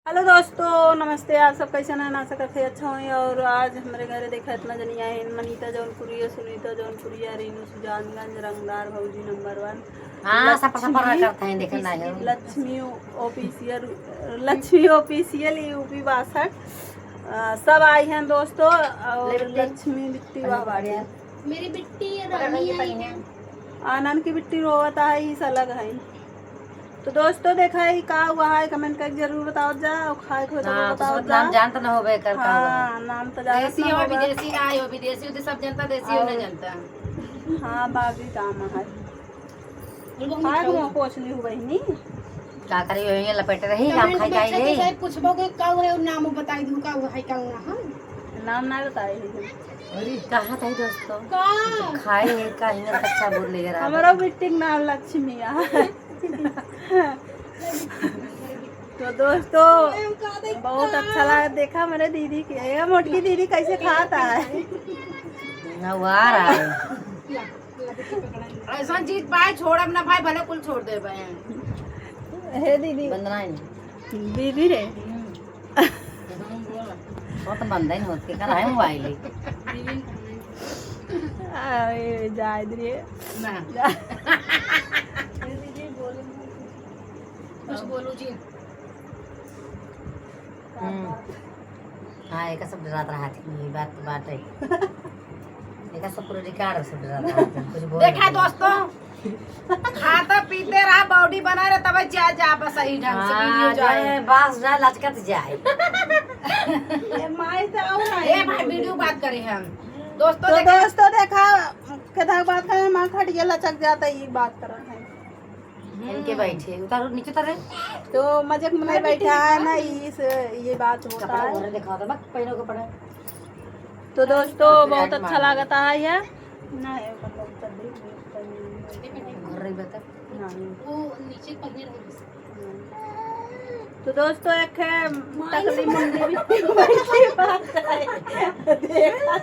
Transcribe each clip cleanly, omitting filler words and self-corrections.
Hello दोस्तों, नमस्ते। आप सब कैसे हैं? आशा करते अच्छा हुई। और आज हमारे घर देखा इतना जनिया है। मनीता जौनपुरी, सुनीता जौनपुरी, रीनू सुजानगंज, रंगदार भौजी नंबर 1, लक्ष्मी ऑफिशियल यूपी 62 सब आई हैं दोस्तों। और लक्ष्मी बिट्टी वाड़ी मेरी बिट्टी रानी आनंद की बिट्टी रोवता है, इस अलग है। तो दोस्तों देखा है का हुआ है, कमेंट करके जरूर बताओ जा। और खाए को बताओ जा। नाम जानता ना होबे कर का हाँ, नाम तो जानता देसी हो विदेशी ना हो, विदेशी तो सब जनता, देसी हो ना जनता। हाँ बाबी काम है। खाए को कुछ नहीं हुआ ही का करी होई लपेट रही हम खाई जाई रे। से पूछबो के का है नाम बताई दूं का है का ना नाम ना बताए। अरे कहां था दोस्तों का खाए का हिंगा अच्छा बोल ले रहा। हमारा बिट्टी का नाम लक्ष्मी है। तो दोस्तों बहुत अच्छा लगा देखा मेरे दीदी के, मोटकी दीदी कैसे खाता है। नवार है ऐसा चीज पाए छोड़ अपना भाई भले कुल छोड़ दे भाई। हे दीदी बंदना है दीदी रे वो तो बंदा ही नहीं होती कर है मोबाइल अरे जाए दीदी ना कुछ बोलू जी। हां एक सब डरा रहा थी ये बात है। एक सब पूरा रिकॉर्ड सब डरा रहा था कुछ बोल देखा दोस्तों खाता पीते रहा बॉडी बना रहे तब जा बस सही ढंग से वीडियो जाए बस जा लचकत जाए। ये माई तो आओ ना ए भाई वीडियो बात करे हम दोस्तों। तो दोस्तों देखा कथा बात कर मां खट गया लचक जाता है, ये बात कर रहा है। इनके बैठे उतारो नीचे उतारे तो मजाक में बैठा है ना, ये बात होता कपड़ा है। और दिखा दो बस पहनो कपड़ा। तो दोस्तों बहुत अच्छा लगता है ये ना है मतलब घर रही बता वो नीचे पहने रहे। तो दोस्तों एक है तकली मुंडी भी बैठी बात है देखा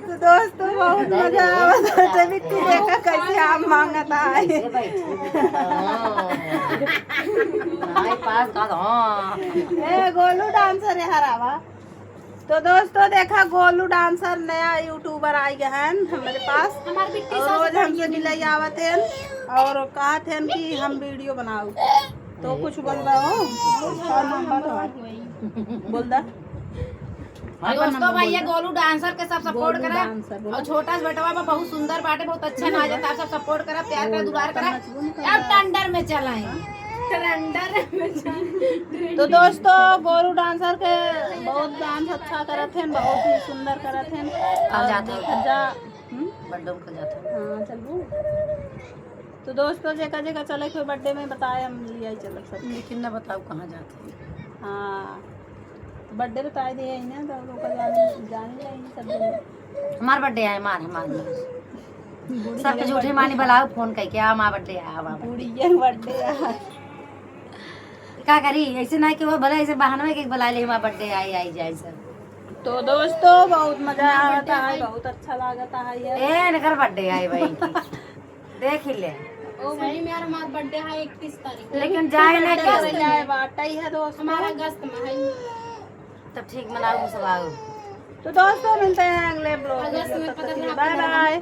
तो दोस्तों बहुत मजा आवता है बिट्टी देखा कैसे आम मांगता है। नहीं पास का हां ए गोलू डांसर है हरावा। तो दोस्तों देखा गोलू डांसर नया यूट्यूबर आई गया है हमारे पास। और रोज हमसे मिले आवत है और कहा थे कि हम वीडियो बनाओ। तो कुछ बोल रहा हो बोल दा दोस्तों भाई ये गोलू डांसर के सब सपोर्ट करा और छोटा सा बेटवा बा बहुत सुंदर बाटे, बहुत अच्छा नाच है। आप सब सपोर्ट करा, प्यार करा, दुलार करा। अब टंडर में चलाएं टंडर में। तो दोस्तों गोलू डांसर के बहुत डांस अच्छा करत हैं, बहुत ही सुंदर करत हैं। कल जाते जा बड्डे को जाते हां चलू। तो दोस्तों जगह जगह चले कोई बर्थडे में बताए हम लिया चल सब, लेकिन ना बताओ कहां जाते हैं। हाँ बर्थडे बताए दिए ना तो लोग जाने जाएंगे सब। हमार बर्थडे है हमार सब झूठे मानी बुलाओ फोन करके आ मां बर्थडे आ मां बुढ़िया बर्थडे का करी ऐसे ना कि वो भले ऐसे बहाना में के बुला ले मां बर्थडे आई जाए सब। तो दोस्तों बहुत मजा आता है, बहुत अच्छा लगता है ये। ए नगर बर्थडे आई भाई देख ले ओ भाई मेरा हमारा बर्थडे है 31 तारीख, लेकिन जाए ना क्या जाए बाटा ही है दोस्त हमारा अगस्त में है। तब ठीक मनाओ सब आओ। तो दोस्तों मिलते हैं अगले ब्लॉग अगस्त में में। पता बाय बाय।